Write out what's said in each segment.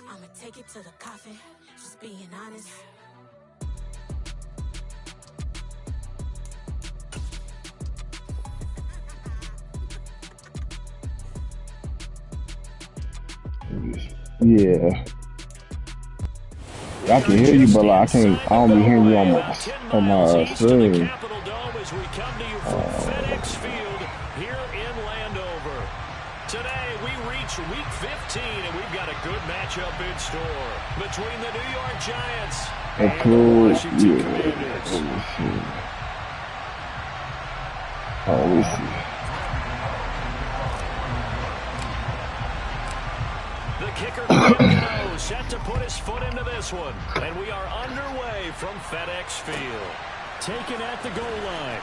I'ma take it to the coffin, just being honest. Yeah. I can hear you, but like, I don't be hearing you on my screen. Here in Landover. Today we reach week 15 and we've got a good matchup in store between the New York Giants and the Washington Commanders. Let me see. The kicker good to go, set to put his foot into this one. And we are underway from FedEx Field. Taken at the goal line.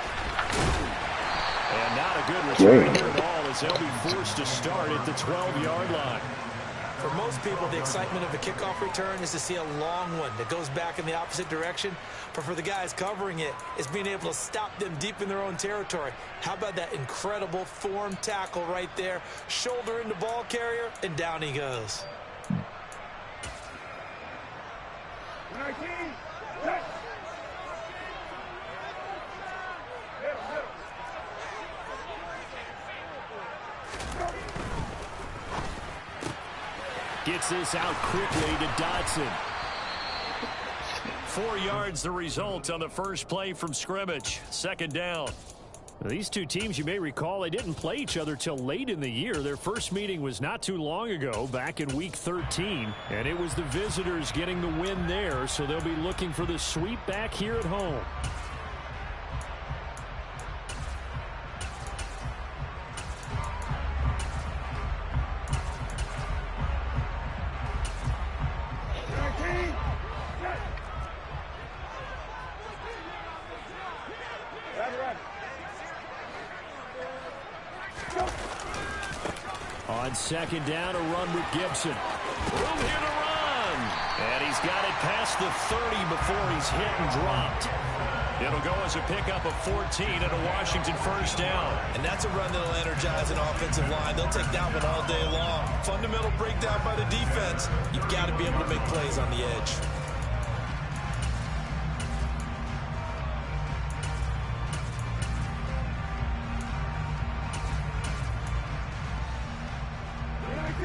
And not a good return here at all as they'll be forced to start at the 12-yard line. For most people, the excitement of a kickoff return is to see a long one that goes back in the opposite direction. But for the guys covering it, it's being able to stop them deep in their own territory. How about that incredible form tackle right there? Shoulder into ball carrier, and down he goes. Gets this out quickly to Dodson. 4 yards the result on the first play from scrimmage. Second down. These two teams, you may recall, they didn't play each other till late in the year. Their first meeting was not too long ago, back in week 13. And it was the visitors getting the win there, so they'll be looking for the sweep back here at home. On second down, a run with Gibson. Room here to run. And he's got it past the 30 before he's hit and dropped. It'll go as a pickup of 14 and a Washington first down. And that's a run that'll energize an offensive line. They'll take that one all day long. Fundamental breakdown by the defense. You've got to be able to make plays on the edge.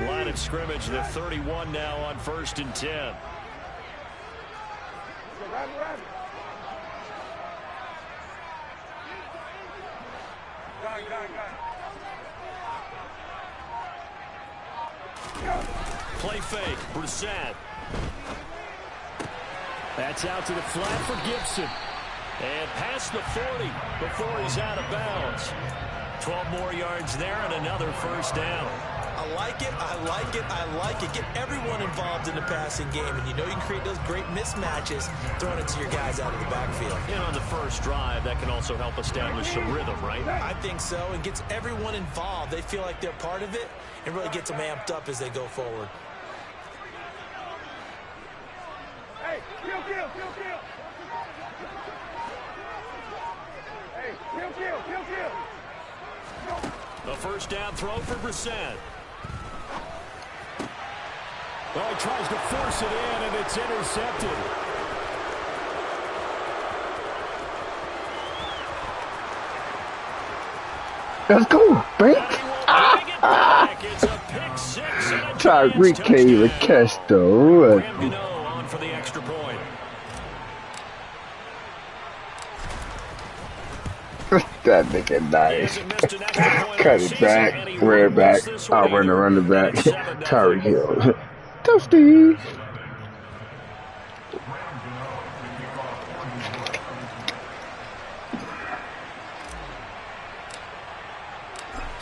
Line of scrimmage, the 31 now on 1st and 10. Play fake, Brissett. That's out to the flat for Gibson. And past the 40 before he's out of bounds. 12 more yards there and another first down. I like it, I like it, I like it. Get everyone involved in the passing game, and you know you can create those great mismatches throwing it to your guys out of the backfield. And on the first drive, that can also help establish some rhythm, right? I think so, and gets everyone involved. They feel like they're part of it, and really gets them amped up as they go forward. Hey, kill. Hey, kill. The first down throw for Brissett. Well, he tries to force it in, and it's intercepted. Let's go, Banks. Tyreek can't even catch the run. On for the extra point. That nigga nice. Cut it back, run it back. I'll run the back. Tyreek Hill. Toasty.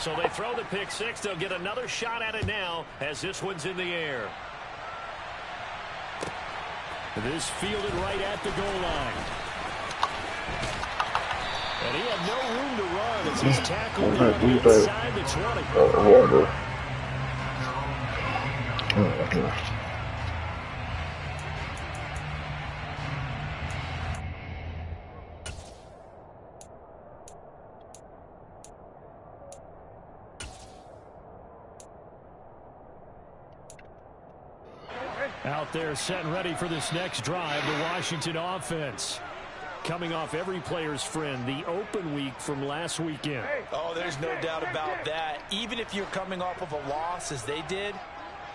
So they throw the pick six. They'll get another shot at it now as this one's in the air. This fielded right at the goal line. And he had no room to run as he's tackled inside the 20. Out there set and ready for this next drive, the Washington offense. Coming off every player's friend, the open week from last weekend. Oh, there's no doubt about that. Even if you're coming off of a loss as they did,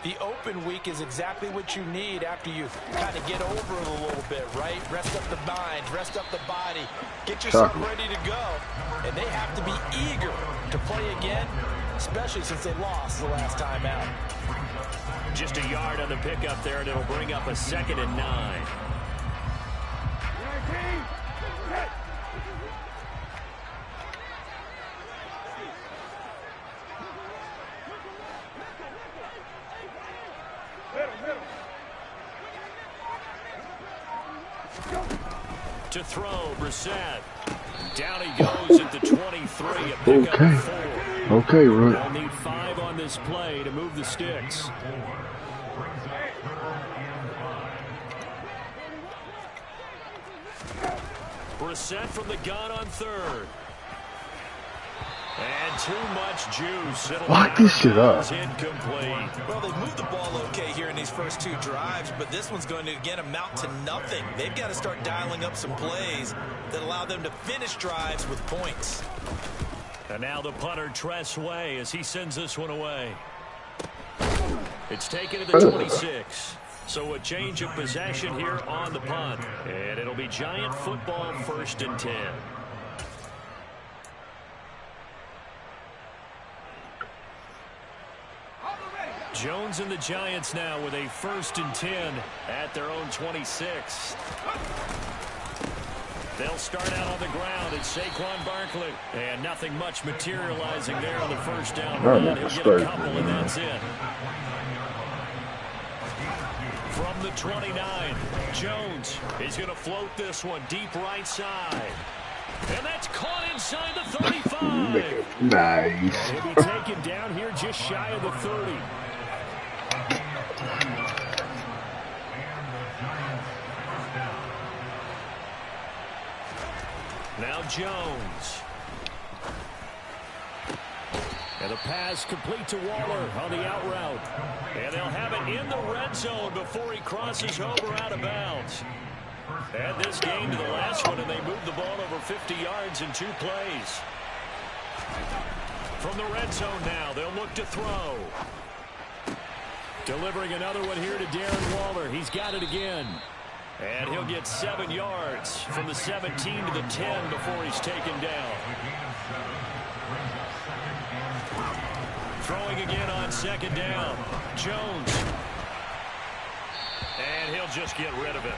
the open week is exactly what you need after you kind of get over it a little bit, right? Rest up the mind, rest up the body, get yourself ready to go. And they have to be eager to play again, especially since they lost the last time out. Just a yard on the pickup there, and it'll bring up a 2nd and 9. To throw, Brissett. Down he goes at the 23. A pickup of 4. Okay, right. They'll need 5 on this play to move the sticks. Brissett from the gun on 3rd. And too much juice. Lock this shit up. Incomplete. Well, they've moved the ball okay here in these first 2 drives, but this one's going to, again, amount to nothing. They've got to start dialing up some plays that allow them to finish drives with points. And now the punter, Tress Way, as he sends this one away. It's taken to the 26. So a change of possession here on the punt. And it'll be Giant football, 1st and 10. Jones and the Giants now with a 1st and 10 at their own 26. They'll start out on the ground. It's Saquon Barkley. And nothing much materializing there on the first down run. He'll get a couple, and that's it. From the 29, Jones is going to float this one deep right side. And that's caught inside the 35. Nice. He'll be taken down here just shy of the 30. Now Jones. And the pass complete to Waller on the out route. And they'll have it in the red zone before he crosses over out of bounds. Add this game to the last one, and they moved the ball over 50 yards in 2 plays. From the red zone now, they'll look to throw. Delivering another one here to Darren Waller. He's got it again. And he'll get 7 yards from the 17 to the 10 before he's taken down. Throwing again on 2nd down. Jones. And he'll just get rid of it.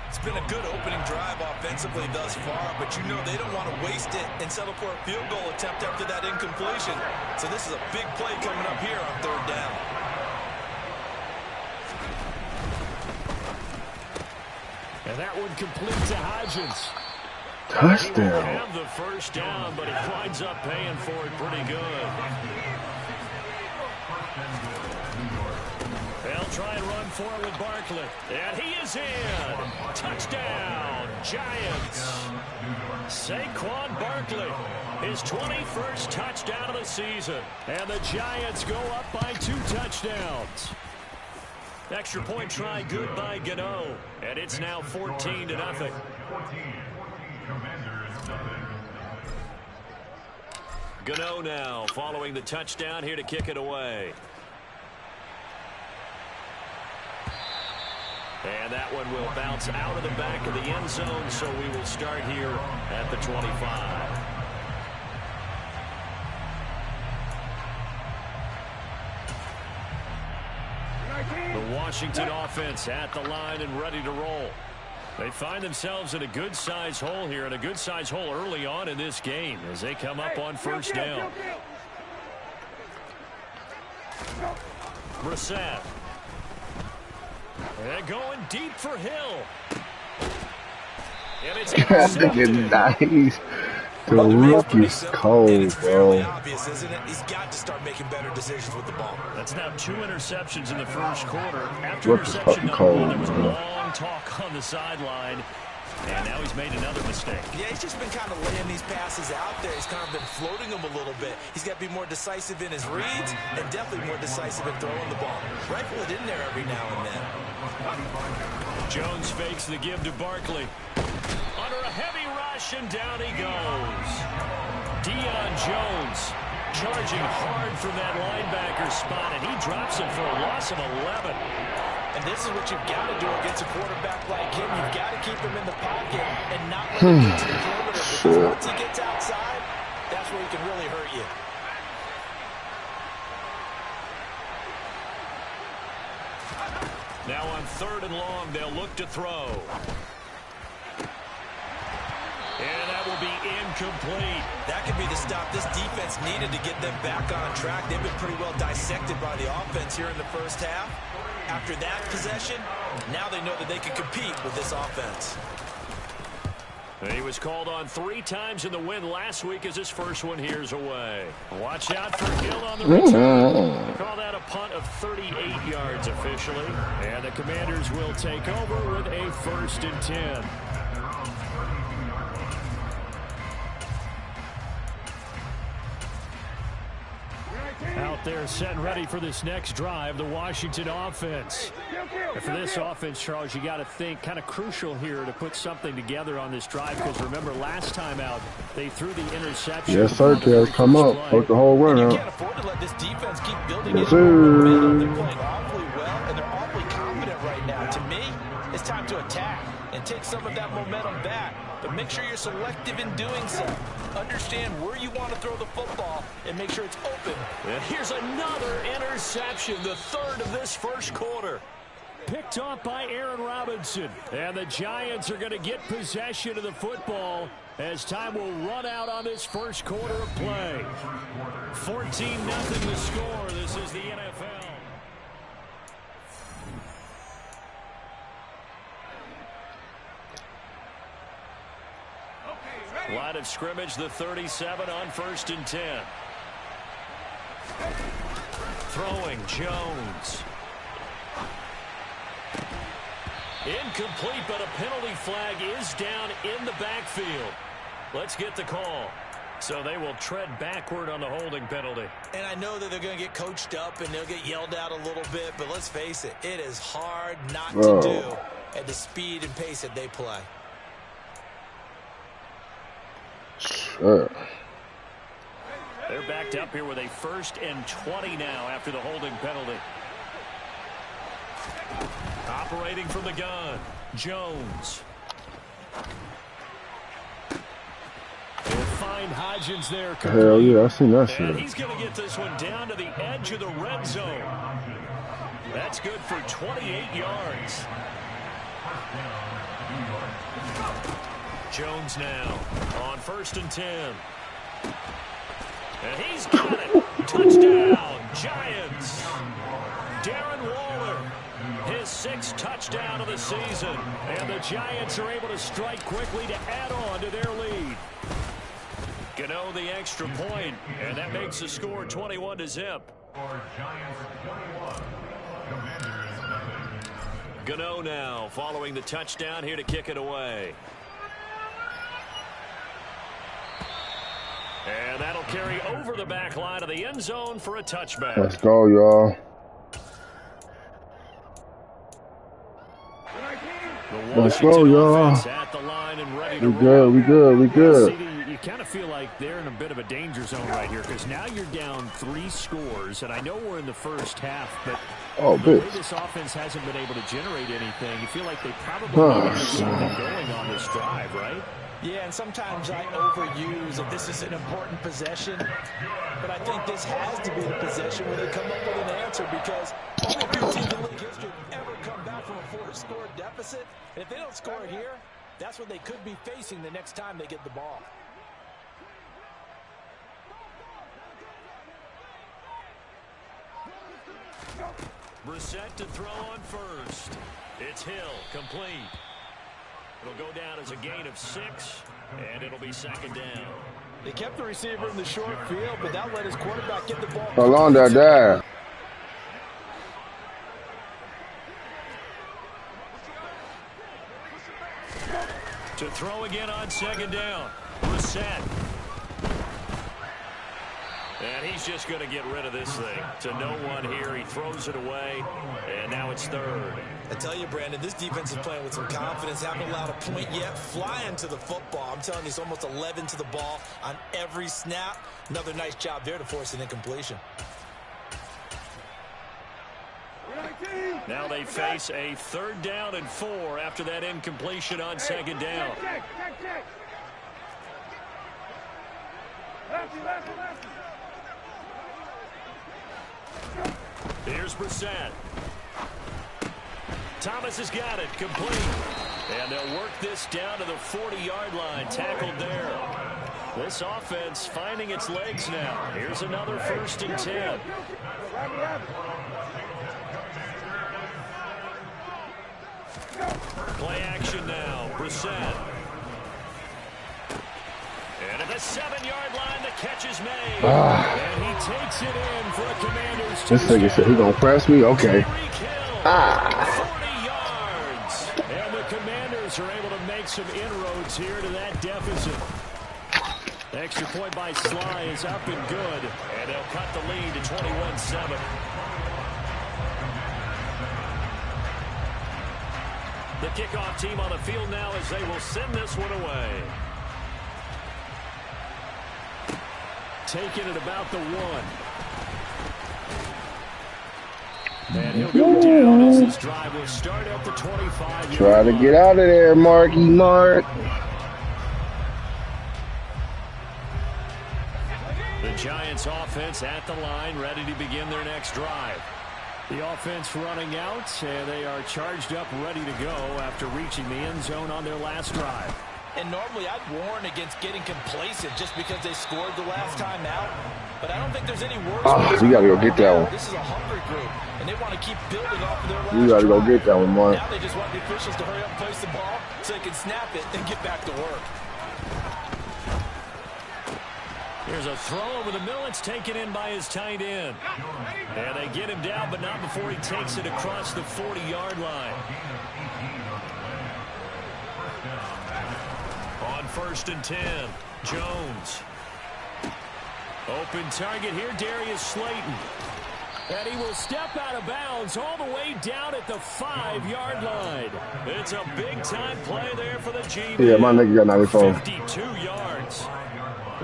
It's been a good opening drive offensively thus far, but you know they don't want to waste it and settle for a field goal attempt after that incompletion. So this is a big play coming up here on 3rd down. And that one complete to Hodgins. Touchdown. He won't have the first down, but he winds up paying for it pretty good. They'll try and run for it with Barkley. And he is in. Touchdown, Giants. Saquon Barkley, his 21st touchdown of the season. And the Giants go up by 2 touchdowns. Extra point try good by Gano. And it's now 14-0. Gano now following the touchdown here to kick it away. And that one will bounce out of the back of the end zone, so we will start here at the 25. The Washington offense at the line and ready to roll. They find themselves in a good-sized hole here, and a good-sized hole early on in this game as they come up on 1st down. Brissett. And going deep for Hill. And it's intercepted. Nice. The rookie's cold, bro. Obvious, isn't it? He's got to start making better decisions with the ball. That's now 2 interceptions in the first quarter. After interception number 1, there was a long talk on the sideline. And now he's made another mistake. Yeah, he's just been kind of laying these passes out there. He's kind of been floating them a little bit. He's got to be more decisive in his reads and definitely more decisive in throwing the ball. Rifle it in there every now and then. Jones fakes the give to Barkley. Under a heavy rush, and down he goes. Deion Jones charging hard from that linebacker spot, and he drops him for a loss of 11. And this is what you've got to do against a quarterback like him. You've got to keep him in the pocket and not let him get to the perimeter. Because once he gets outside, that's where he can really hurt you. Now on 3rd and long, they'll look to throw. And that will be incomplete. That could be the stop this defense needed to get them back on track. They've been pretty well dissected by the offense here in the first half. After that possession, now they know that they can compete with this offense. He was called on 3 times in the win last week as his first one here's away. Watch out for Hill on the return. They call that a punt of 38 yards officially. And the Commanders will take over with a 1st and 10. Out there set and ready for this next drive, the Washington offense. And for this offense, Charles, you got to think kind of crucial here to put something together on this drive, because remember last time out they threw the interception. Yes, sir, Terry. Come up. Put the whole run out. You can't afford to let this defense keep building it. They're playing awfully well, and they're awfully confident right now. To me, it's time to attack and take some of that momentum back. But make sure you're selective in doing so. Understand where you want to throw the football and make sure it's open. And here's another interception, the 3rd of this first quarter. Picked off by Aaron Robinson. And the Giants are going to get possession of the football as time will run out on this first quarter of play. 14-0 the score. This is the NFL. Line of scrimmage, the 37 on 1st and 10. Throwing Jones. Incomplete, but a penalty flag is down in the backfield. Let's get the call. So they will tread backward on the holding penalty. And I know that they're going to get coached up and they'll get yelled at a little bit, but let's face it, it is hard not to do at the speed and pace that they play. Sure. They're backed up here with a 1st and 20 now after the holding penalty. Operating from the gun, Jones. Will find Hodgins there. Hell yeah, I seen that shit. And he's going to get this one down to the edge of the red zone. That's good for 28 yards. Jones now on 1st and 10. And he's got it. Touchdown, Giants. Darren Waller, his 6th touchdown of the season. And the Giants are able to strike quickly to add on to their lead. Gano the extra point, and that makes the score 21-0. Gano now following the touchdown here to kick it away. And that'll carry over the back line of the end zone for a touchback. Let's go, y'all. Let's go, y'all. We good, we good, we good. You kind of feel like they're in a bit of a danger zone right here, because now you're down 3 scores, and I know we're in the first half, but the way this offense hasn't been able to generate anything, you feel like they probably need something going on this drive, right? Yeah, and sometimes I overuse that this is an important possession, but I think this has to be the possession where they come up with an answer, because only 2 teams in league history ever come back from a 4-score deficit. And if they don't score it here, that's what they could be facing the next time they get the ball. Brissett to throw on 1st. It's Hill, complete. It'll go down as a gain of 6, and it'll be 2nd down. They kept the receiver in the short field, but that let his quarterback get the ball. Along that dive. To throw again on second down. Brissett. And he's just going to get rid of this thing. To no one here. He throws it away. And now it's third. I tell you, Brandon, this defense is playing with some confidence. Haven't allowed a point yet. Flying to the football. I'm telling you, it's almost 11 to the ball on every snap. Another nice job there to force an incompletion. Now they face a 3rd down and 4 after that incompletion on second down. Here's Brissett. Thomas has got it. Complete. And they'll work this down to the 40-yard line. Tackled there. This offense finding its legs now. Here's another 1st and 10. Play action now. Brissett. And at the 7-yard line, the catch is made. And he takes it in for a Commanders. This nigga said he gonna press me? Okay. 40 yards. And the Commanders are able to make some inroads here to that deficit. Extra point by Sly is up and good. And they'll cut the lead to 21-7. The kickoff team on the field now as they will send this one away. Taking it about the 1. And he'll go down as this drive will start at the 25. Try to get out of there, Marky Mark. The Giants offense at the line, ready to begin their next drive. The offense running out, and they are charged up, ready to go after reaching the end zone on their last drive. And normally I'd warn against getting complacent just because they scored the last time out. But I don't think there's any worse. You got to go get that one. This is a hungry group, and they want to keep building off of their last You got to go get that one, Mark. Now they just want the officials to hurry up and place the ball so they can snap it and get back to work. Here's a throw over the middle. It's taken in by his tight end. And they get him down, but not before he takes it across the 40-yard line. On 1st and 10, Jones. Open target here, Darius Slayton. And he will step out of bounds all the way down at the 5-yard line. It's a big-time play there for the G-Man. Yeah, my nigga got 94. 52 yards.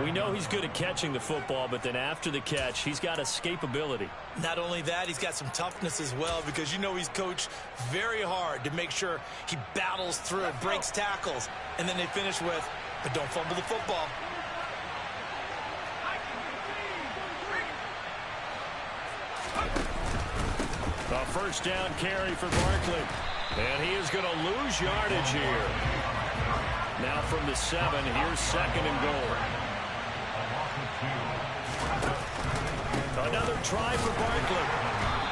We know he's good at catching the football, but then after the catch, he's got escapability. Not only that, he's got some toughness as well, because you know he's coached very hard to make sure he battles through, breaks tackles, and then they finish with, but don't fumble the football. A 1st down carry for Barkley. And he is going to lose yardage here. Now from the 7, here's 2nd and goal. Another try for Barkley.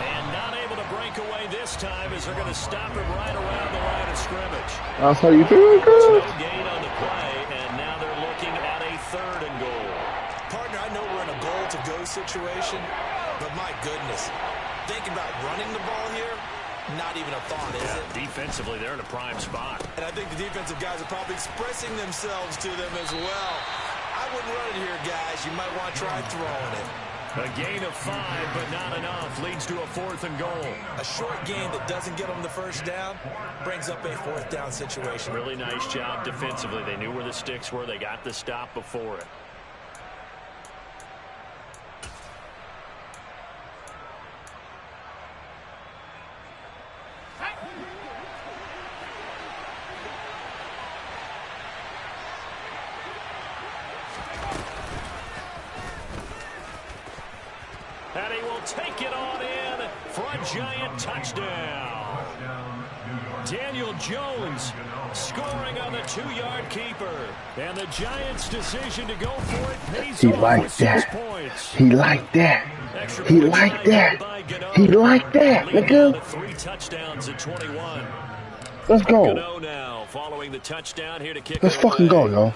And not able to break away this time as they're going to stop him right around the line of scrimmage. That's how you feel, No gain on the play, and now they're looking at a 3rd and goal. Partner, I know we're in a goal-to-go situation, but my goodness, think about running the ball here, not even a thought, is it? Defensively, they're in a prime spot. And I think the defensive guys are probably expressing themselves to them as well. I wouldn't run it here, guys. You might want to try throwing it. A gain of 5, but not enough. Leads to a 4th and goal. A short gain that doesn't get them the 1st down brings up a 4th down situation. Really nice job defensively. They knew where the sticks were. They got the stop before it. And he will take it on in for a Giant touchdown. Daniel Jones scoring on the 2-yard keeper. And the Giants' decision to go for it pays He off liked with 6 that. points. He liked that. He liked that. He liked that, nigga. 3 touchdowns at 21. Let's go. Gano now following the touchdown here to kick Let's it fucking away. go, yo.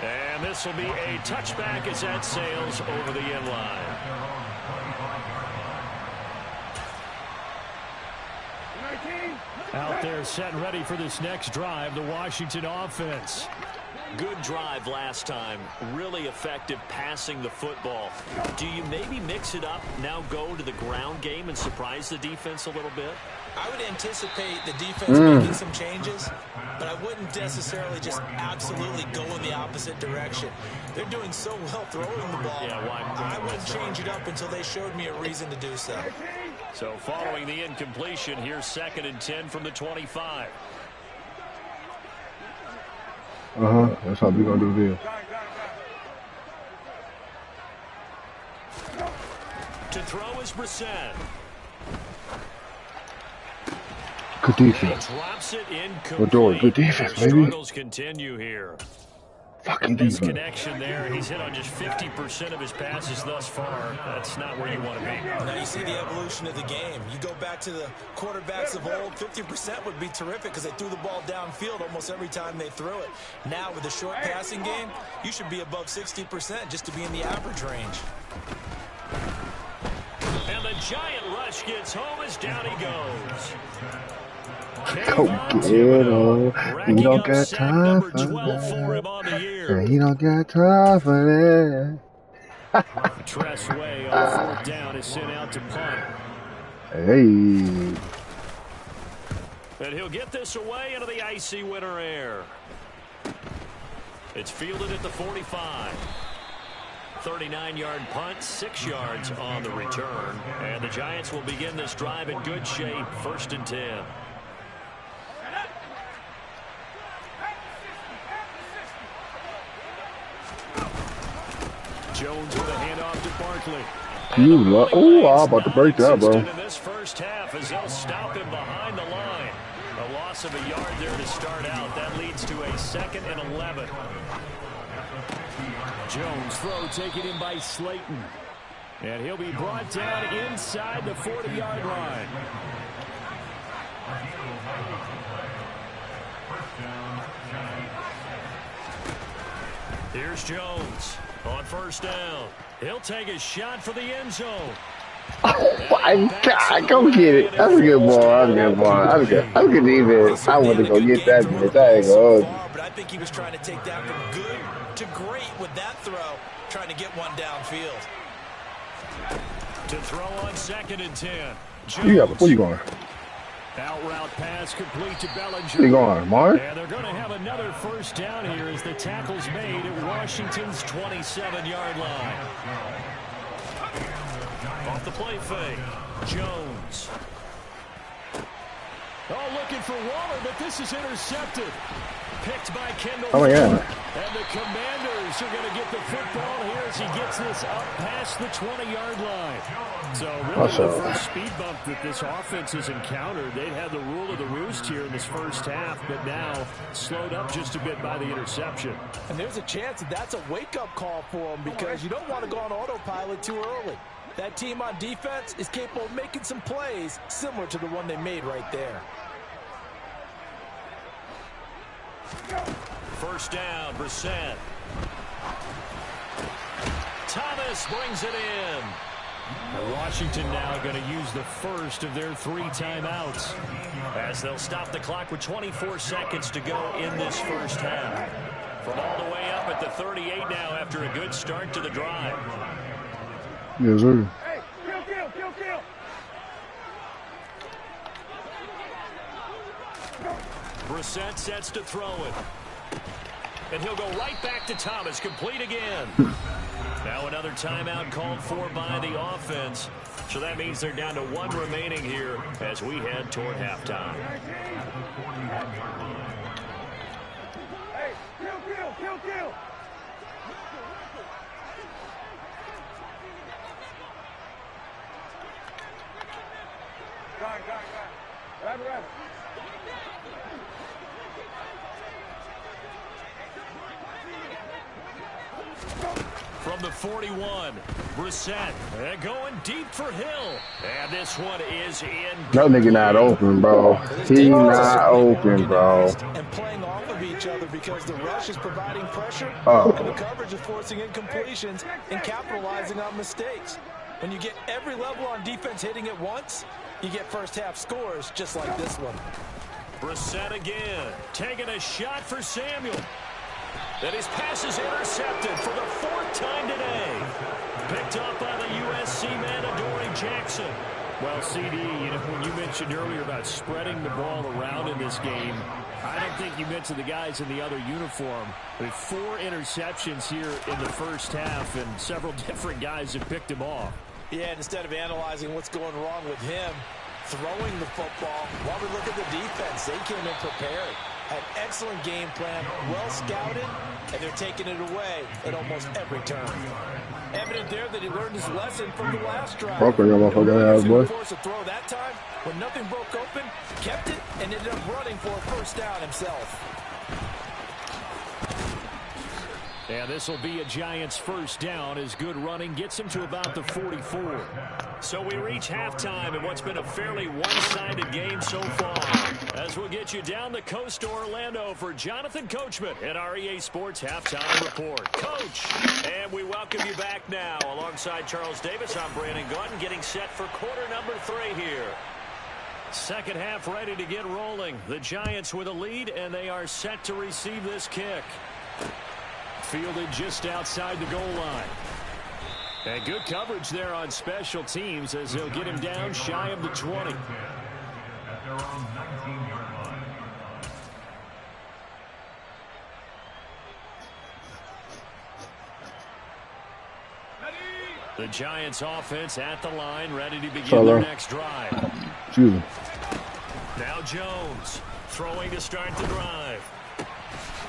And this will be a touchback as that sails over the end line. Out there setting ready for this next drive, the Washington offense. Good drive last time. Really effective passing the football. Do you maybe mix it up, now go to the ground game and surprise the defense a little bit? I would anticipate the defense making some changes, but I wouldn't necessarily just absolutely go in the opposite direction. They're doing so well throwing the ball. Yeah, I wouldn't change it up until they showed me a reason to do so. So following the incompletion, here's 2nd and 10 from the 25. That's how we gonna do this. To throw is Brissett. Good defense. Drops it incomplete. We're doing good defense, baby. Struggles continue here. Fucking defense. Misconnection there. He's hit on just 50% of his passes thus far. That's not where you want to be. Now you see the evolution of the game. You go back to the quarterbacks of old, 50% would be terrific because they threw the ball downfield almost every time they threw it. Now with the short passing game, you should be above 60% just to be in the average range. And the giant rush gets home as down he goes. Go get him. He don't got time for that. He don't got time for that. Tressway on 4th down is sent out to punt. Hey. And he'll get this away into the icy winter air. It's fielded at the 45. 39-yard punt, 6 yards on the return. And the Giants will begin this drive in good shape, 1st and 10. Jones with a handoff to Barkley. Oh, I'm about to break that, bro. In this first half as they'll stop him behind the line. A loss of a yard there to start out. That leads to a 2nd and 11. Jones throw taken in by Slayton. And he'll be brought down inside the 40-yard line. Here's Jones on 1st down. He'll take a shot for the end zone. Oh my God, go get it. That's a good ball. That's a good ball. That's a good defense. I want to go get that bitch. I ain't gonna. But I think he was trying to take that from good to great with that throw, trying to get one downfield. To throw on 2nd and 10. Where you going? Out route pass complete to Bellinger. Where you going, Mark? And they're going to have another 1st down here as the tackle's made at Washington's 27-yard line. Off the play fake. Jones. Oh, looking for Waller, but this is intercepted. Picked by Kendall. Oh, yeah. And the Commanders are going to get the football here as he gets this up past the 20-yard line. So really the first speed bump that this offense has encountered. They'd had the rule of the roost here in this first half, but now slowed up just a bit by the interception. And there's a chance that that's a wake-up call for them because you don't want to go on autopilot too early. That team on defense is capable of making some plays similar to the one they made right there. 1st down, Brissett. Thomas brings it in. Washington now going to use the first of their 3 timeouts as they'll stop the clock with 24 seconds to go in this first half. From all the way up at the 38 now after a good start to the drive. Yes, sir. Hey, kill. Brissett sets to throw it. And he'll go right back to Thomas, complete again. Now another timeout called for by the offense. So that means they're down to 1 remaining here as we head toward halftime. Hey, kill. Go. Grab. From the 41, Brissett going deep for Hill. And this one is in. That nigga not open, bro. He not open, bro. And playing off of each other because the rush is providing pressure and the coverage is forcing incompletions and capitalizing on mistakes. When you get every level on defense hitting at once, you get first half scores just like this one. Brissett again, taking a shot for Samuel. And his pass is intercepted for the 4th time today. Picked up by the USC man, Adoree Jackson. Well, CD, when you mentioned earlier about spreading the ball around in this game, I don't think you mentioned the guys in the other uniform. With 4 interceptions here in the first half, and several different guys have picked him off. Yeah, and instead of analyzing what's going wrong with him, throwing the football, while we look at the defense, they came in prepared. Had excellent game plan, well scouted, and they're taking it away at almost every turn. Evident there that he learned his lesson from the last drive. Forced a throw that time when nothing broke open, kept it, and ended up running for a first down himself. And this will be a Giants first down as good running gets him to about the 44. So we reach halftime in what's been a fairly one-sided game so far. As we'll get you down the coast to Orlando for Jonathan Coachman at our EA Sports Halftime Report. Coach, and we welcome you back now. Alongside Charles Davis, I'm Brandon Gautin, getting set for quarter number 3 here. Second half ready to get rolling. The Giants with a lead, and they are set to receive this kick. Fielded just outside the goal line. And good coverage there on special teams as they'll get him down shy of the 20. The Giants offense at the line, ready to begin their next drive. Now Jones throwing to start the drive.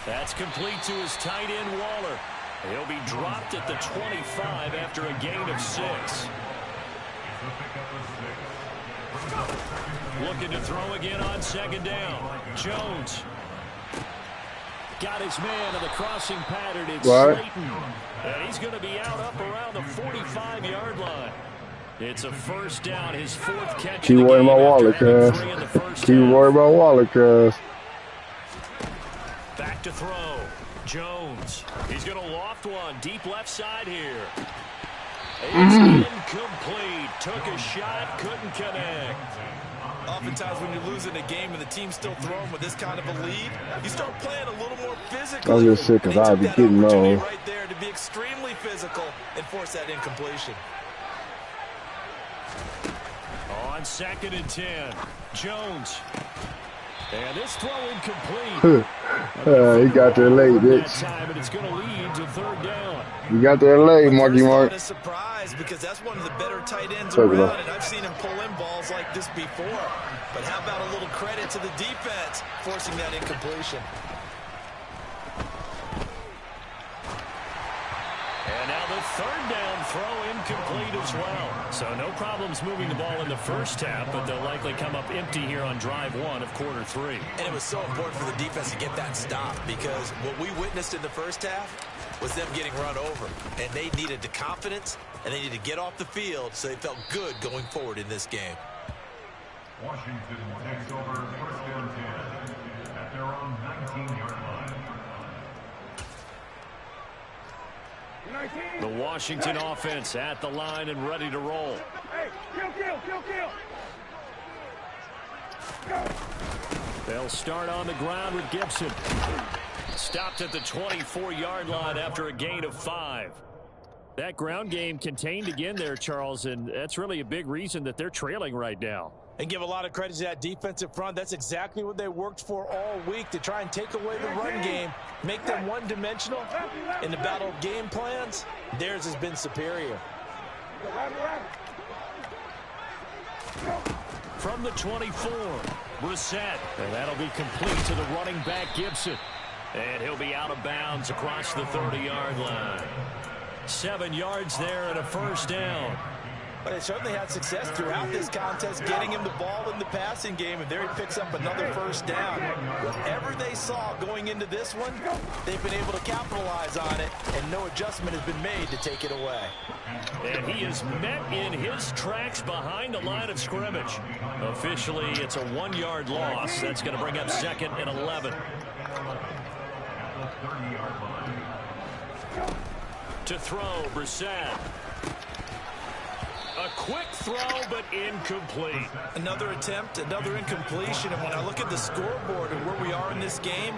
That's complete to his tight end, Waller. He'll be dropped at the 25 after a gain of 6. Looking to throw again on second down. Jones. Got his man in the crossing pattern. It's Slayton. And he's going to be out up around the 45-yard line. It's a first down, his 4th catch. Keep worrying about Waller, cuz. Keep worrying about Waller, cuz. Back to throw. Jones. He's going to loft one deep left side here. It's incomplete. Took a shot, couldn't connect. Oftentimes when you're losing a game and the team's still throwing with this kind of a lead, you start playing a little more physically. I was just sick because I'd be getting low. Right there to be extremely physical and force that incompletion. On 2nd and 10. Jones. And this throw incomplete. He got there late, bitch. Time, and it's going to lead to 3rd down. You got there late, Marky Mark. A surprise because that's one of the better tight ends around, and I've seen him pull in balls like this before. But how about a little credit to the defense forcing that incompletion? And now the 3rd down throw incomplete as well. So no problems moving the ball in the first half, but they'll likely come up empty here on drive 1 of quarter 3. And it was so important for the defense to get that stop because what we witnessed in the first half was them getting run over. And they needed the confidence, and they needed to get off the field so they felt good going forward in this game. Washington takes over 1st and 10 at their own 19-yard line. The Washington offense at the line and ready to roll. Hey, kill. They'll start on the ground with Gibson. Stopped at the 24-yard line after a gain of 5. That ground game contained again there, Charles, and that's really a big reason that they're trailing right now. And give a lot of credit to that defensive front. That's exactly what they worked for all week, to try and take away the run game, make them one-dimensional. In the battle of game plans, theirs has been superior. From the 24, Brissett. And that'll be complete to the running back, Gibson. And he'll be out of bounds across the 30-yard line. 7 yards there and a first down. But they certainly had success throughout this contest, getting him the ball in the passing game, and there he picks up another first down. Whatever they saw going into this one, they've been able to capitalize on it, and no adjustment has been made to take it away. And he is met in his tracks behind the line of scrimmage. Officially, it's a 1-yard loss. That's going to bring up 2nd and 11. To throw, Brissett. A quick throw, but incomplete. Another attempt, another incompletion. And when I look at the scoreboard and where we are in this game,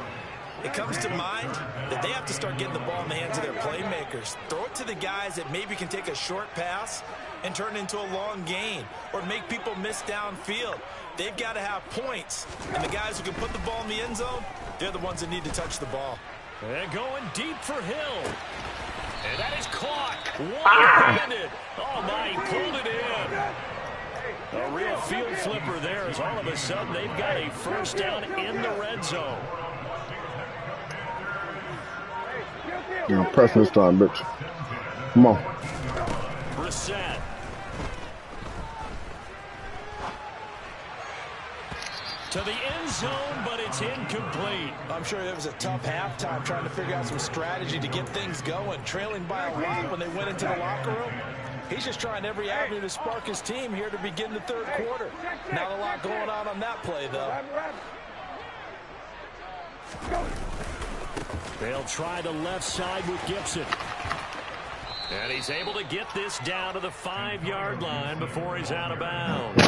it comes to mind that they have to start getting the ball in the hands of their playmakers. Throw it to the guys that maybe can take a short pass and turn it into a long gain or make people miss downfield. They've got to have points. And the guys who can put the ball in the end zone, they're the ones that need to touch the ball. And going deep for Hill. And that is caught. One-handed. Oh, my, he pulled it in. A real field flipper there as all of a sudden they've got a first down in the red zone. You're pressing this time, bitch. Come on. Brissett. To the end zone, but it's incomplete. I'm sure it was a tough halftime trying to figure out some strategy to get things going, trailing by a lot when they went into the locker room. He's just trying every avenue to spark his team here to begin the third quarter. Not a lot going on that play, though. They'll try the left side with Gibson. And he's able to get this down to the 5-yard line before he's out of bounds.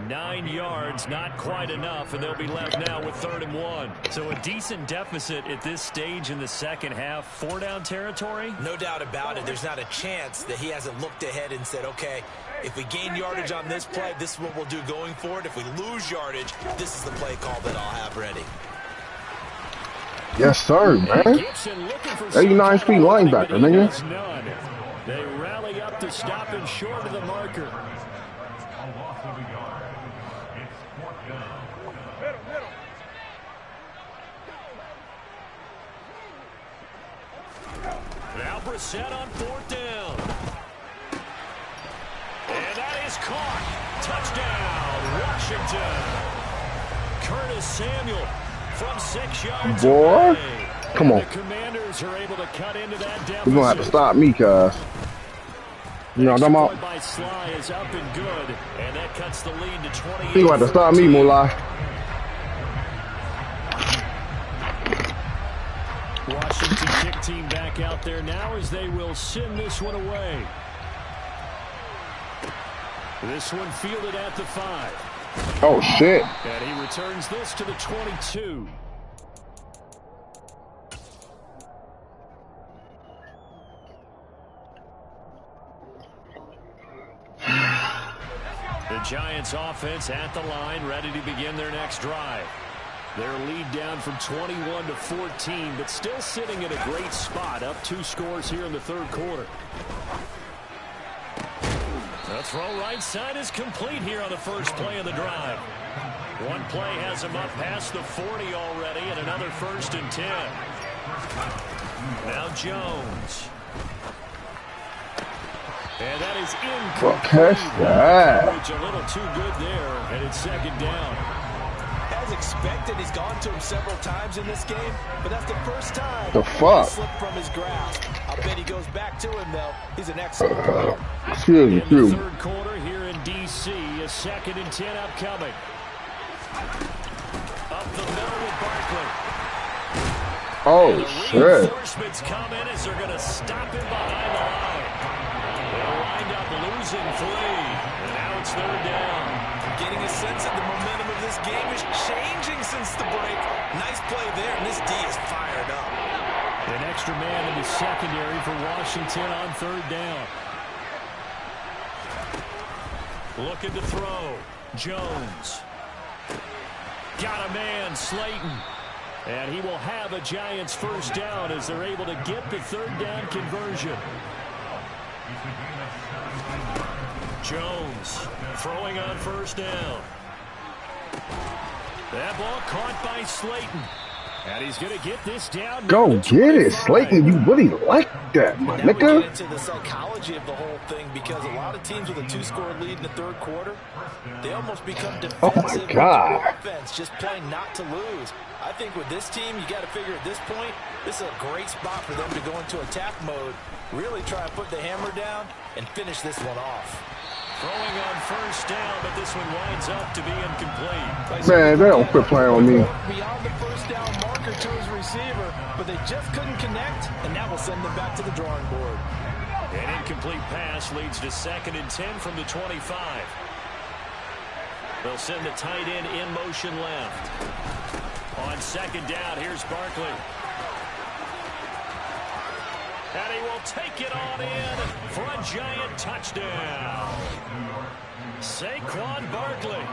9 yards, not quite enough, and they'll be left now with 3rd and 1. So a decent deficit at this stage in the second half. 4-down territory? No doubt about it. There's not a chance that he hasn't looked ahead and said, okay, if we gain yardage on this play, this is what we'll do going forward. If we lose yardage, this is the play call that I'll have ready. Yes, sir, man. 89 feet linebacker, nigga. They rally up to stop him short of the marker. Now Brissett on 4th down. And that is caught. Touchdown, Washington. Curtis Samuel from 6 yards Boy, away. come on. The Commanders are able to cut into that deficit. You're going to have to stop me, cuz. You know what I'm talking about? By Sly is up and good, and that cuts the lead to 28. You're going to have to stop me, Mullah. Washington kick team back out there now as they will send this one away. This one fielded at the 5. Oh, shit. And he returns this to the 22. The Giants offense at the line, ready to begin their next drive. Their lead down from 21 to 14, but still sitting in a great spot, up 2 scores here in the third quarter. The throw right side is complete here on the first play of the drive. One play has him up past the 40 already, and another 1st and 10. Now Jones. And that is incomplete. Catch that. A little too good there, and it's 2nd down. As expected, he's gone to him several times in this game, but that's the first time the fuck? he slipped from his grasp. I bet he goes back to him, though. He's an excellent player. Excuse me, in the third quarter here in D.C., a 2nd and 10 upcoming. Up the middle with Barkley. Oh, shit. Reinforcements come in as they're going to stop him behind the line. They'll wind up losing 3, and now it's 3rd down. Getting a sense that the momentum of this game is changing since the break. Nice play there, and this D is fired up. An extra man in the secondary for Washington on 3rd down. Looking to throw. Jones. Got a man, Slayton. And he will have a Giants first down as they're able to get the 3rd down conversion. Jones throwing on 1st down. That ball caught by Slayton. And he's going to get this down. Go get it, Slayton. You really like that, my nigga. Get into the psychology of the whole thing because a lot of teams with a 2-score lead in the third quarter, they almost become defensive offense, just playing not to lose. I think with this team, you got to figure at this point, this is a great spot for them to go into attack mode, really try and put the hammer down and finish this one off. Throwing on 1st down, but this one winds up to be incomplete. Man, they don't quit playing on me. Beyond the 1st down marker to his receiver, but they just couldn't connect, and that will send them back to the drawing board. An incomplete pass leads to 2nd and 10 from the 25. They'll send the tight end in motion left. On 2nd down, here's Barkley. And he will take it on in for a giant touchdown. Saquon Barkley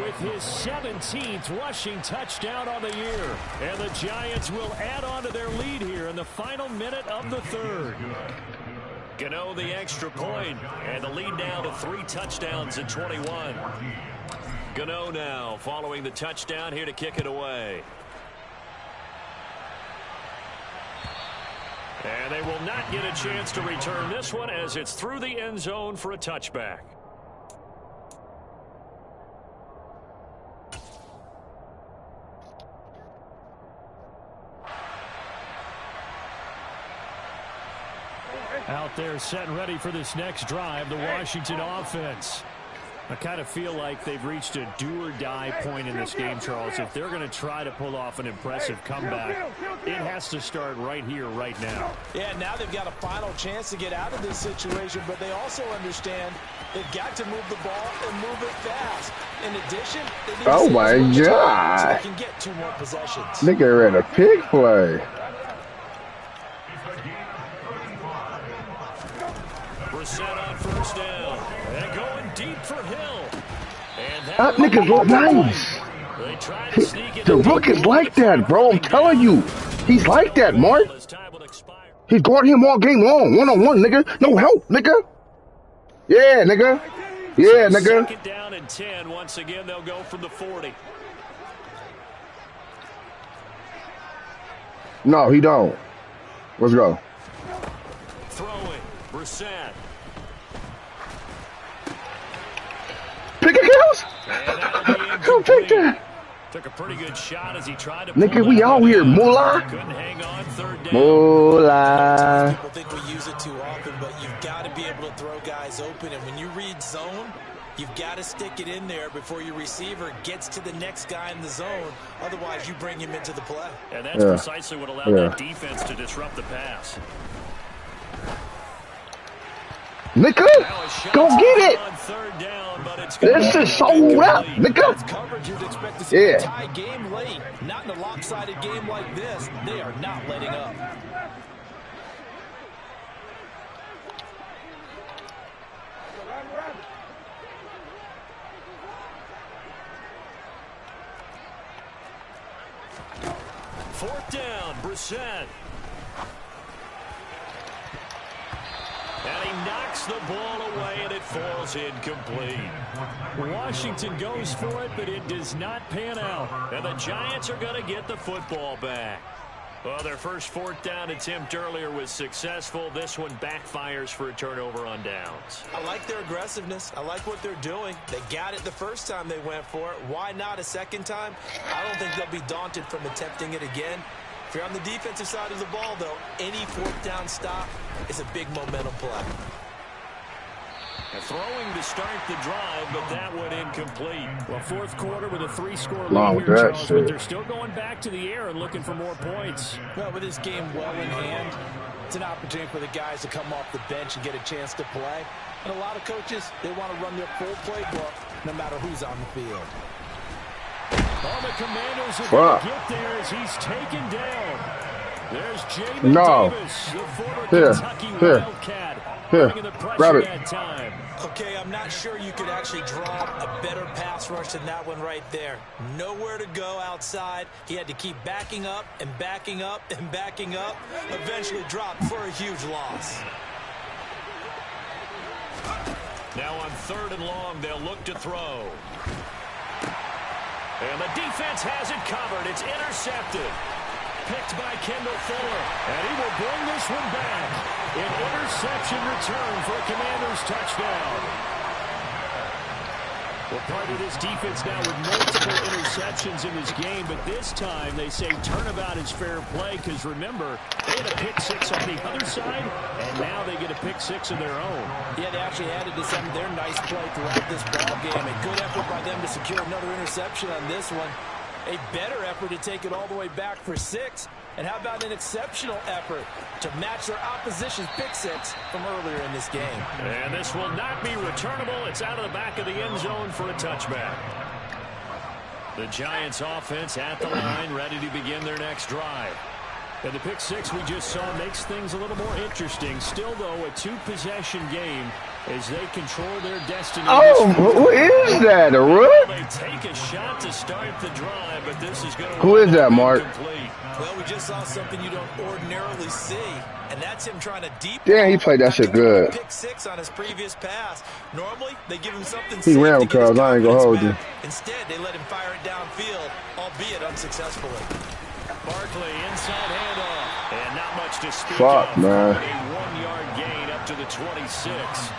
with his 17th rushing touchdown on the year. And the Giants will add on to their lead here in the final minute of the 3rd. Gano the extra point, and the lead now to 3 touchdowns at 21. Gano now following the touchdown here to kick it away. And they will not get a chance to return this one as it's through the end zone for a touchback. Out there set and ready for this next drive, the Washington offense. I kind of feel like they've reached a do-or-die point in this game, Charles. If they're going to try to pull off an impressive comeback, it has to start right here, right now. Yeah, now they've got a final chance to get out of this situation, but they also understand they've got to move the ball and move it fast. In addition, they need oh my God, so they can get 2 more possessions. Nigga ran a pig play. Brissett on 1st down. And going deep for Hill. And That nigga look nice. They try to sneak it. The Rook is like that, bro. I'm telling you. He's like that, Mark. He's guarding him all game long. One-on-one, nigga. No help, nigga. Yeah, nigga. Yeah, nigga. 2nd down and 10. Once again, they'll go from the 40. No, he don't. Let's go. Throwing. Brissett. Pick a kills. Come pick that. Took a pretty good shot as he tried to. Nigga, we out here, Mula. Couldn't hang on 3rd down. Mula. People think we use it too often, but you've got to be able to throw guys open. And when you read zone, you've got to stick it in there before your receiver gets to the next guy in the zone. Otherwise, you bring him into the play. And that's precisely what allowed that defense to disrupt the pass. Nigga, go get it. This is sold out, nigga. Coverage you'd expect to see a tie game late. Not in a lopsided game like this. They are not letting up. Fourth down, Brissett. And he knocks the ball away, and it falls incomplete. Washington goes for it, but it does not pan out. And the Giants are going to get the football back. Well, their first 4th down attempt earlier was successful. This one backfires for a turnover on downs. I like their aggressiveness. I like what they're doing. They got it the first time they went for it. Why not a second time? I don't think they'll be daunted from attempting it again. If you're on the defensive side of the ball, though, any 4th down stop is a big momentum play. And throwing to start the drive, but that one incomplete. Well, 4th quarter with a 3-score Long lead here, Charles, shit. but they're still going back to the air and looking for more points. Well, with this game well in hand, it's an opportunity for the guys to come off the bench and get a chance to play. And a lot of coaches, they want to run their full playbook no matter who's on the field. All the Commanders are going to get there as he's taken down. There's Jamin Davis, the former Kentucky Wildcat. Here, grab it. Okay, I'm not sure you could actually draw a better pass rush than that one right there. Nowhere to go outside. He had to keep backing up and backing up and backing up. Eventually dropped for a huge loss. Now on 3rd and long, they'll look to throw. And the defense has it covered. It's intercepted. Picked by Kendall Fuller. And he will bring this one back. An interception return for a Commanders touchdown. Well, part of this defense now with multiple interceptions in this game, but this time they say turnabout is fair play because, remember, they had a pick 6 on the other side, and now they get a pick 6 of their own. Yeah, they actually added to some of their nice play throughout this ball game. A good effort by them to secure another interception on this one. A better effort to take it all the way back for 6. And how about an exceptional effort to match their opposition's pick 6 from earlier in this game? And this will not be returnable. It's out of the back of the end zone for a touchback. The Giants offense at the line, ready to begin their next drive. And the pick 6 we just saw makes things a little more interesting. Still, though, a 2-possession game as they control their destiny. Oh, who is that? A rook? They take a shot to start the drive, but this is going to Who is that, Mark? Well, we just saw something you don't ordinarily see, and that's him trying to deep. Damn, he played that shit good. Pick 6 on his previous pass. Normally, they give him something. He ran because I ain't gonna hold you. Instead, they let him fire it downfield, albeit unsuccessfully. Barkley inside handoff, and not much to speak Fuck, of. man. A 1-yard gain up to the 26.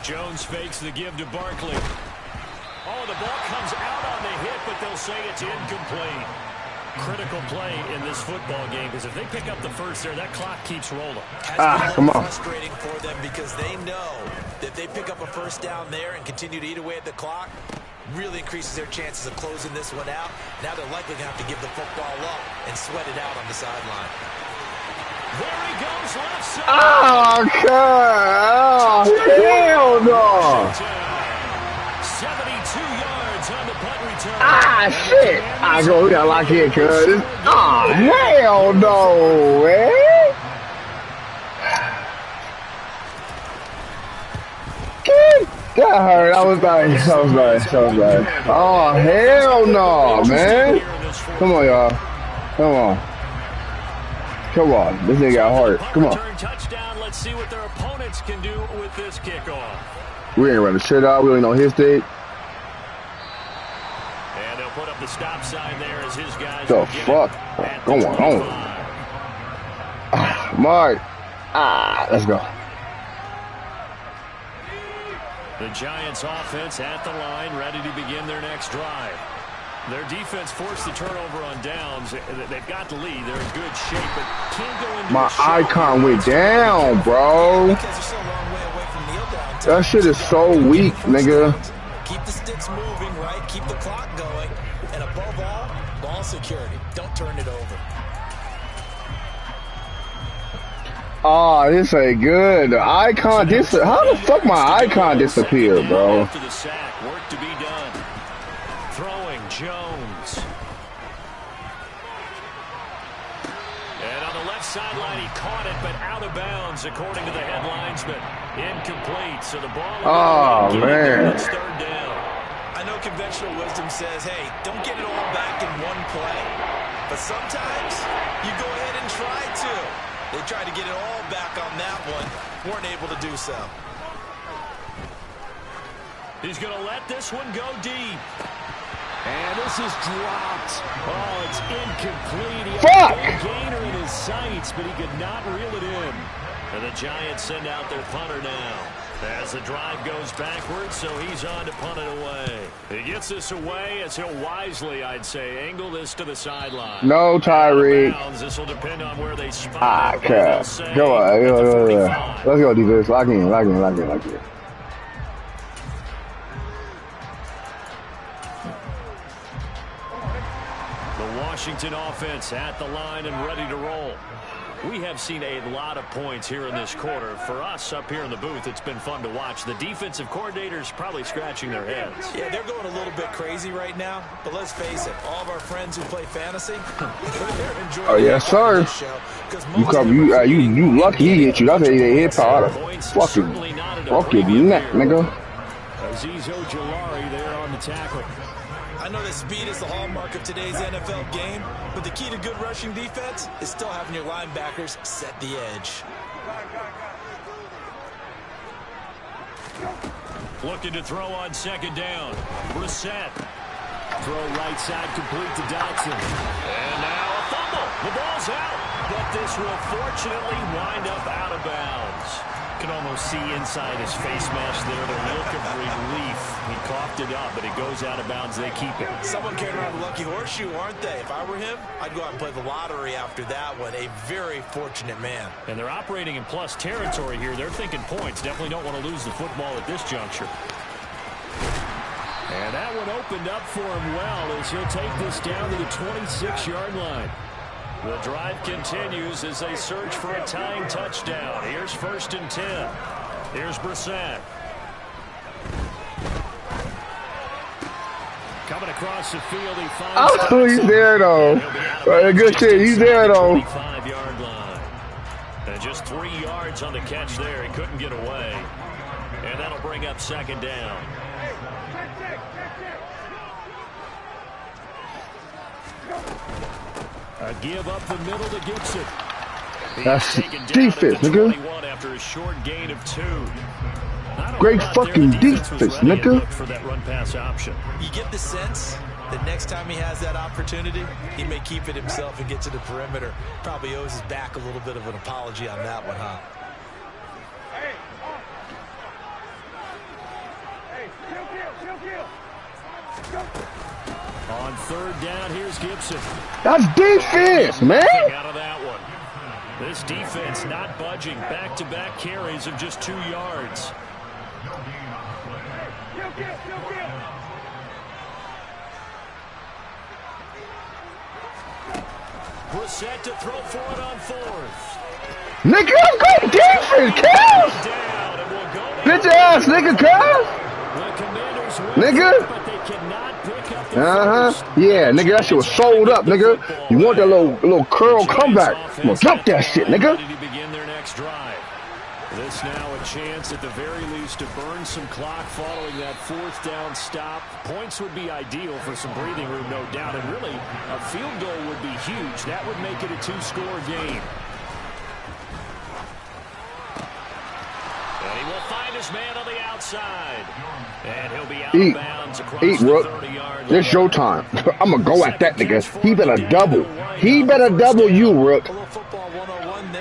Jones fakes the give to Barkley. Oh, the ball comes out on the hit, but they'll say it's incomplete. Critical play in this football game, because if they pick up the first there, that clock keeps rolling. Come on. Frustrating for them because they know that they pick up a first down there and continue to eat away at the clock, really increases their chances of closing this one out. Now they're likely going to have to give the football up and sweat it out on the sideline. There he goes, left side. Oh, God. Oh, hell no. 72 yards on the punt return. Ah, shit. I go, we got to lock in, cuz. Oh, hell no, man. That hurt. I was like. Oh, hell no, man. Come on, y'all. Come on. This nigga got hurt. Come on. Touchdown. Let's see what their opponents can do with this kickoff. We ain't running shit out. We don't know his state. And they'll put up the stop sign there as his guys. The fuck going on? Mark. Let's go. The Giants offense at the line, ready to begin their next drive. Their defense forced the turnover on downs. They've got the lead. They're in good shape, but can't go into my icon went down, bro. That shit is so weak, nigga. Keep the sticks moving, right? Keep the clock going. And above all, ball security. Don't turn it over. Oh, this ain't good. The icon how the fuck my icon disappeared, bro? After the sack, work to be done. Throwing Jones. And on the left sideline, he caught it, but out of bounds, according to the head linesman. Incomplete. So the ball. Oh, man. It's third down. I know conventional wisdom says, hey, don't get it all back in one play. But sometimes you go ahead and try to. They tried to get it all back on that one. Weren't able to do so. He's going to let this one go deep. And this is dropped. Oh, it's incomplete. He had a big gainer in his sights, but he could not reel it in. And the Giants send out their punter now. As the drive goes backwards, so he's on to punt it away. He gets this away as he'll wisely, I'd say, angle this to the sideline. No, Tyreek. This will depend on where they spot. Crap. Go on. Let's go, defense. Lock in. The Washington offense at the line and ready to roll. We have seen a lot of points here in this quarter. For us up here in the booth, it's been fun to watch. The defensive coordinators probably scratching their heads. Yeah, they're going a little bit crazy right now. But let's face it, all of our friends who play fantasy, they're enjoying. Oh yes, sir. You lucky he hit you. That's a hit power. Fucking neck, nigga. Azeez Ojulari there on the tackle. I know that speed is the hallmark of today's NFL game, but the key to good rushing defense is still having your linebackers set the edge. Looking to throw on second down. Brissett. Throw right side complete to Dotson. And now a fumble. The ball's out, but this will fortunately wind up out of bounds. can almost see inside his face mask there, the look of relief. He coughed it up, but it goes out of bounds. They keep it. Someone carrying around a lucky horseshoe, aren't they? If I were him, I'd go out and play the lottery after that one. A very fortunate man. And they're operating in plus territory here. They're thinking points. Definitely don't want to lose the football at this juncture. And that one opened up for him well as he'll take this down to the 26-yard line. The drive continues as they search for a tying touchdown. Here's 1st and 10. Here's Brissett. Coming across the field, he finds... Oh, he's there, though. Good shit, he's there, though. 25-yard line. And just 3 yards on the catch there. He couldn't get away. And that'll bring up 2nd down. A give up the middle to Gibson. That's defense, nigga. After a short gain of 2. Great fucking defense, nigga. For that run pass option. You get the sense that next time he has that opportunity, he may keep it himself and get to the perimeter. Probably owes his back a little bit of an apology on that one, huh? On 3rd down, here's Gibson. That's defense, man. Out of that one. This defense not budging. Back-to-back carries of just 2 yards. Brissett to throw for it on 4th. Nigga, good defense, cuz. Bitch ass nigga, cuz. Nigga. Yeah, nigga, that shit was sold up, nigga. You want that little curl comeback? I'm gonna drop that shit, nigga. Begin their next drive. This now a chance at the very least to burn some clock following that 4th down stop. Points would be ideal for some breathing room, no doubt. And really, a field goal would be huge. That would make it a 2-score game. And he will find his man on the outside. And he'll be out of bounds across the 30-yard line. It's your time. I'm going to go at that nigga. He better double. He better double you, Rook.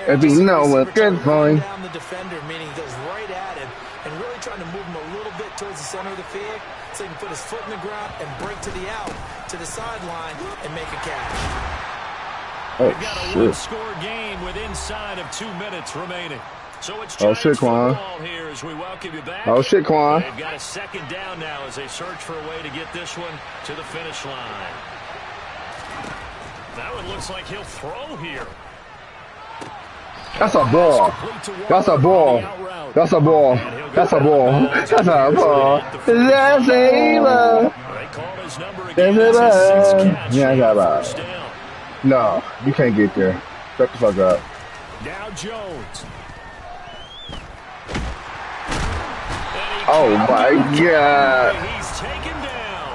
If he know what's good for him. Down the defender, meaning he goes right at him and really trying to move him a little bit towards the center of the field so he can put his foot in the ground and break to the out, to the sideline, and make a catch. Oh, We've got a one-score game with inside of 2 minutes remaining. So it's oh shit, Quan. Here as we welcome you back. Oh shit, Quan. They've got a 2nd down now as they search for a way to get this one to the finish line. That one looks like he'll throw here. That's a ball. That's a ball. That's a ball. That's a ball. That's a ball. That's a ball. Yeah, I got about. No, you can't get there. Shut the fuck up. Now Jones. Oh my God. He's taken down.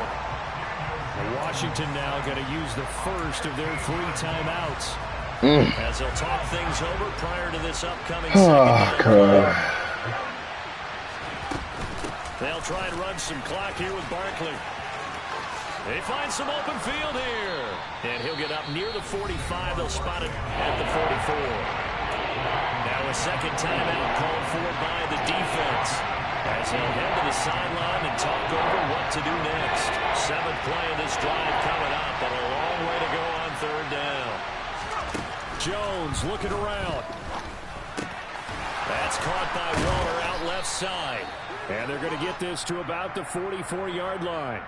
Washington now going to use the first of their 3 timeouts. As they'll talk things over prior to this upcoming God. They'll try and run some clock here with Barkley. They find some open field here. And he'll get up near the 45. They'll spot it at the 44. Now a 2nd timeout called for by the defense. As they'll head to the sideline and talk over what to do next. 7th play of this drive coming up, but a long way to go on 3rd down. Jones looking around. That's caught by Waller out left side. And they're going to get this to about the 44-yard line.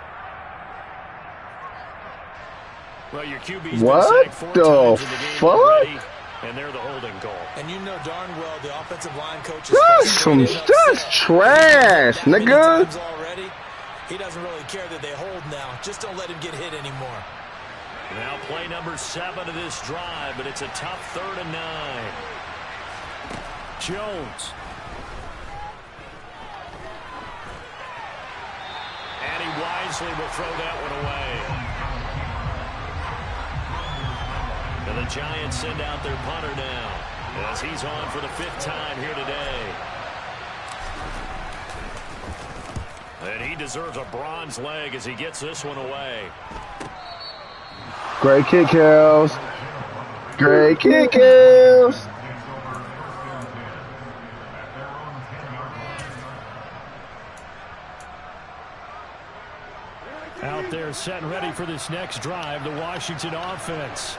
Well, your QB's what the fuck? And they're the holding goal. And you know darn well the offensive line coach is that's trash, nigga. Already, he doesn't really care that they hold now. Just don't let him get hit anymore. Now play number 7 of this drive, but it's a tough 3rd and 9. Jones. And he wisely will throw that one away. And the Giants send out their punter now as he's on for the 5th time here today. And he deserves a bronze leg as he gets this one away. Great kick, Hills. Great kick, Hills. They're set and ready for this next drive, the Washington offense.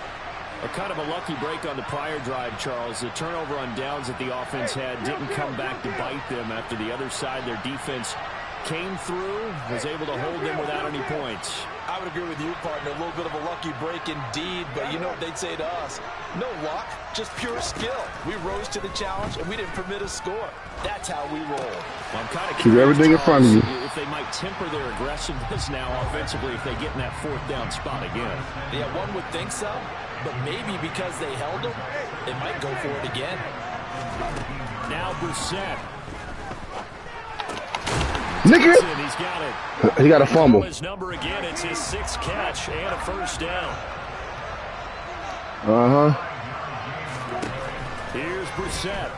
A kind of a lucky break on the prior drive, Charles. The turnover on downs that the offense had didn't come back to bite them after the other side. Their defense came through, was able to hold them without any points. I would agree with you, partner. A little bit of a lucky break indeed, but you know what they'd say to us? No luck, just pure skill. We rose to the challenge, and we didn't permit a score. That's how we roll. Well, I'm kind of keep everything in front of you. If they might temper their aggressiveness now offensively if they get in that fourth down spot again. Yeah, one would think so, but maybe because they held them, they might go for it again. Now Brissett. Nigga! He's got it. He got a fumble. His number again. It's his 6th catch and a first down. Here's Brissett.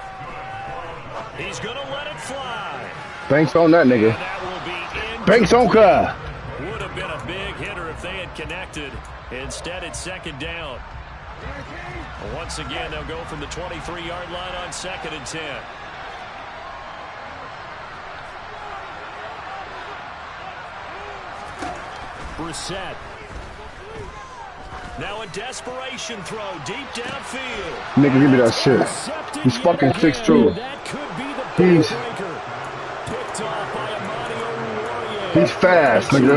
He's going to let it fly. Banks on that nigga. That will be Banks on car. Would have been a big hitter if they had connected. Instead, it's 2nd down. Once again, they'll go from the 23-yard line on 2nd and 10. Brissett. Now a desperation throw deep downfield. Nigga, give me that shit. He's fucking 6'2". That could be the breaker. Picked off by Amani Oruwariye. He's fast, nigga.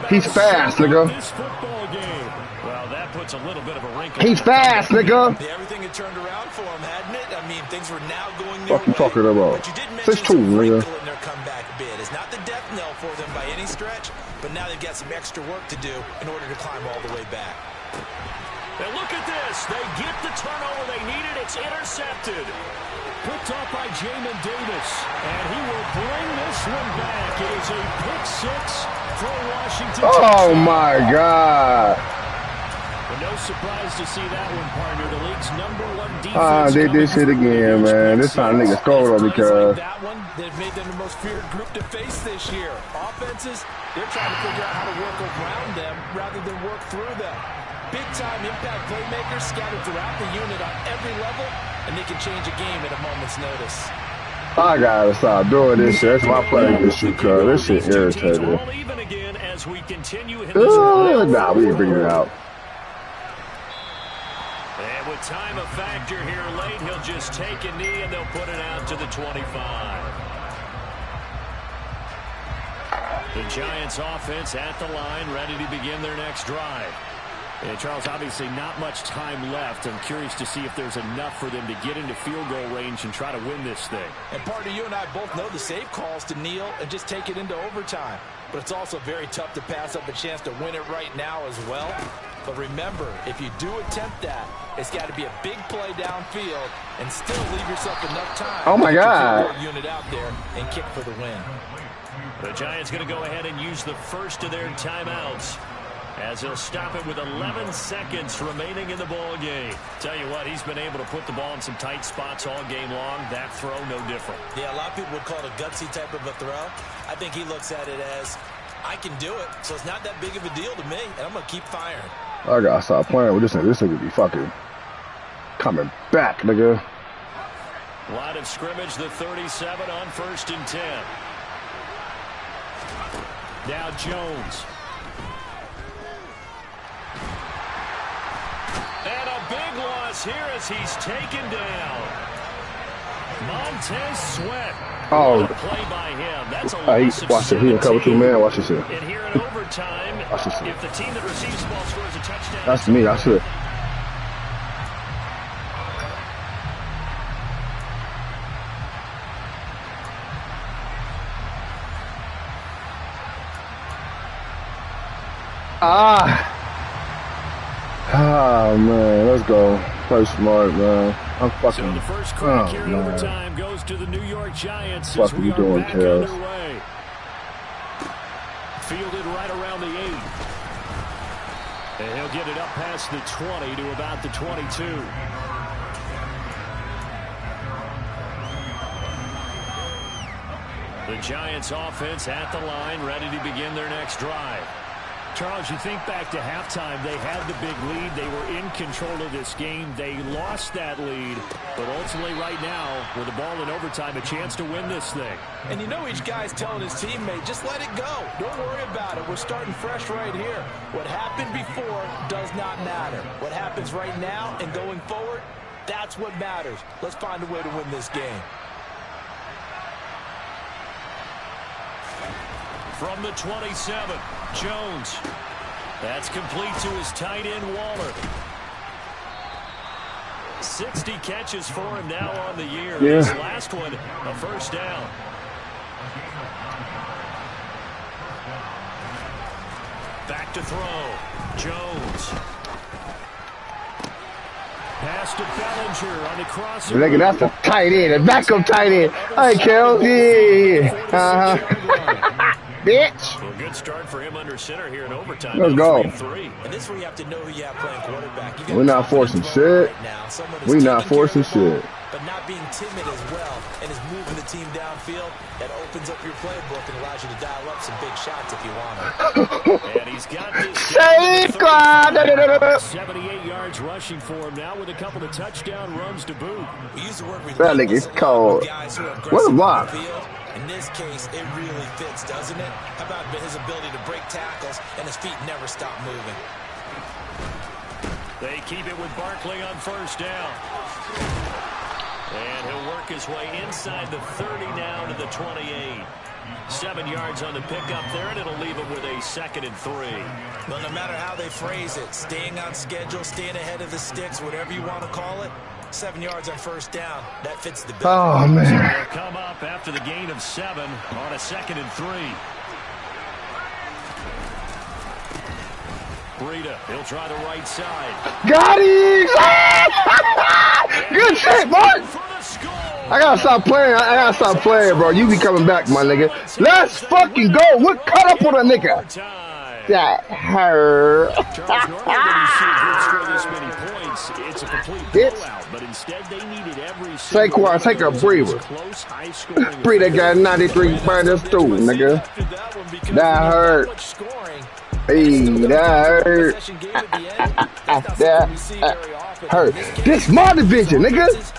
He's fast, nigga. This football game. Well, that puts a little bit of a wrinkle. He's fast, nigga. Everything had turned around for him, hadn't it? I mean, things were now going their way. Fuck you talking about? But you did mention 6'2", some nigga. wrinkle in their comeback bid. It's not the death knell for them by any stretch, but now they've got some extra work to do in order to climb all the way back. And look at this. They get the turnover they needed. It's intercepted. Picked off by Jamin Davis. And he will bring this one back. It is a pick 6 for Washington. Oh, my God. But no surprise to see that one, partner. The league's #1 defense. They did shit again, man. This time niggas scored on me, cuz. That one, they've made them the most feared group to face this year. Offenses, they're trying to figure out how to work around them rather than work through them. Big-time impact playmakers scattered throughout the unit on every level, and they can change a game at a moment's notice. I gotta stop doing this shit. That's why I play this shit, cuz. This shit irritating. Even again as we continue in this Nah, we ain't bringing it out. And with time a factor here late, he'll just take a knee and they'll put it out to the 25. The Giants offense at the line, ready to begin their next drive. And Charles, obviously not much time left. I'm curious to see if there's enough for them to get into field goal range and try to win this thing. And partner, you and I both know the save calls to kneel and just take it into overtime. But it's also very tough to pass up a chance to win it right now as well. But remember, if you do attempt that, it's got to be a big play downfield and still leave yourself enough time. Oh my God! To get your unit out there and kick for the win. The Giants going to go ahead and use the first of their timeouts, as he'll stop it with 11 seconds remaining in the ball game. Tell you what, he's been able to put the ball in some tight spots all game long. That throw, no different. Yeah, a lot of people would call it a gutsy type of a throw. I think he looks at it as, I can do it, so it's not that big of a deal to me, and I'm going to keep firing. I gotta stop playing with this nigga. This nigga be fucking coming back, nigga. Line of scrimmage, the 37 on 1st and 10. Now Jones. And a big loss here as he's taken down. Montez Sweat. Oh. Play by him. That's a loss of watch it. He in cover 2 man. Watch this shit. And here in overtime, watch this shit. If the team that receives the ball scores a touchdown. That's me. I should. Oh man, let's go. Play smart, man. I'm fucking. So the first crack here in overtime goes to the New York Giants. What are you doing, Kels? Fielded right around the 8. And he'll get it up past the 20 to about the 22. The Giants offense at the line, ready to begin their next drive. Charles, you think back to halftime, they had the big lead. They were in control of this game. They lost that lead, but ultimately right now, with the ball in overtime, a chance to win this thing. And you know each guy's telling his teammate, just let it go. Don't worry about it. We're starting fresh right here. What happened before does not matter. What happens right now and going forward, that's what matters. Let's find a way to win this game. From the 27, Jones. That's complete to his tight end, Waller. 60 catches for him now on the year. Yeah. This last one, a first down. Back to throw. Jones. Pass to Bellinger on the crosser. Nigga, that's a tight end. A backup tight end. Hey, Kel. Yeah. Bitch. Well, a good start for him under center here in overtime. Let's go. 3-3. And this is where you have to know who you have playing quarterback. We're not forcing shit. We not forcing shit. But not being timid as well and is moving the team downfield. That opens up your playbook and allows you to dial up some big shots if you want them. And he's got this. 78 yards rushing for him now with a couple of touchdown runs to boot. We use the word that nigga's cold. What a block. In this case, it really fits, doesn't it? How about his ability to break tackles and his feet never stop moving? They keep it with Barkley on first down. And he'll work his way inside the 30 now to the 28. 7 yards on the pickup there, and it'll leave him with a 2nd and 3. Well, no matter how they phrase it, staying on schedule, staying ahead of the sticks, whatever you want to call it, 7 yards on first down. That fits the bill. Oh, man. They'll come up after the gain of 7 on a 2nd and 3. Breida, he'll try the right side. Got him! Good shit, Mark! I gotta stop playing. I gotta stop playing, bro. You be coming back, my nigga. Let's fucking go. What cut up on a nigga? That hurt. Charles, normally when you see a group score this many points, it's a complete blowout, but instead they needed every Saquon, take a breather. Breida got 93 pointers too, nigga. That hurt. Hey, that hurt. That hurt. This my division, nigga.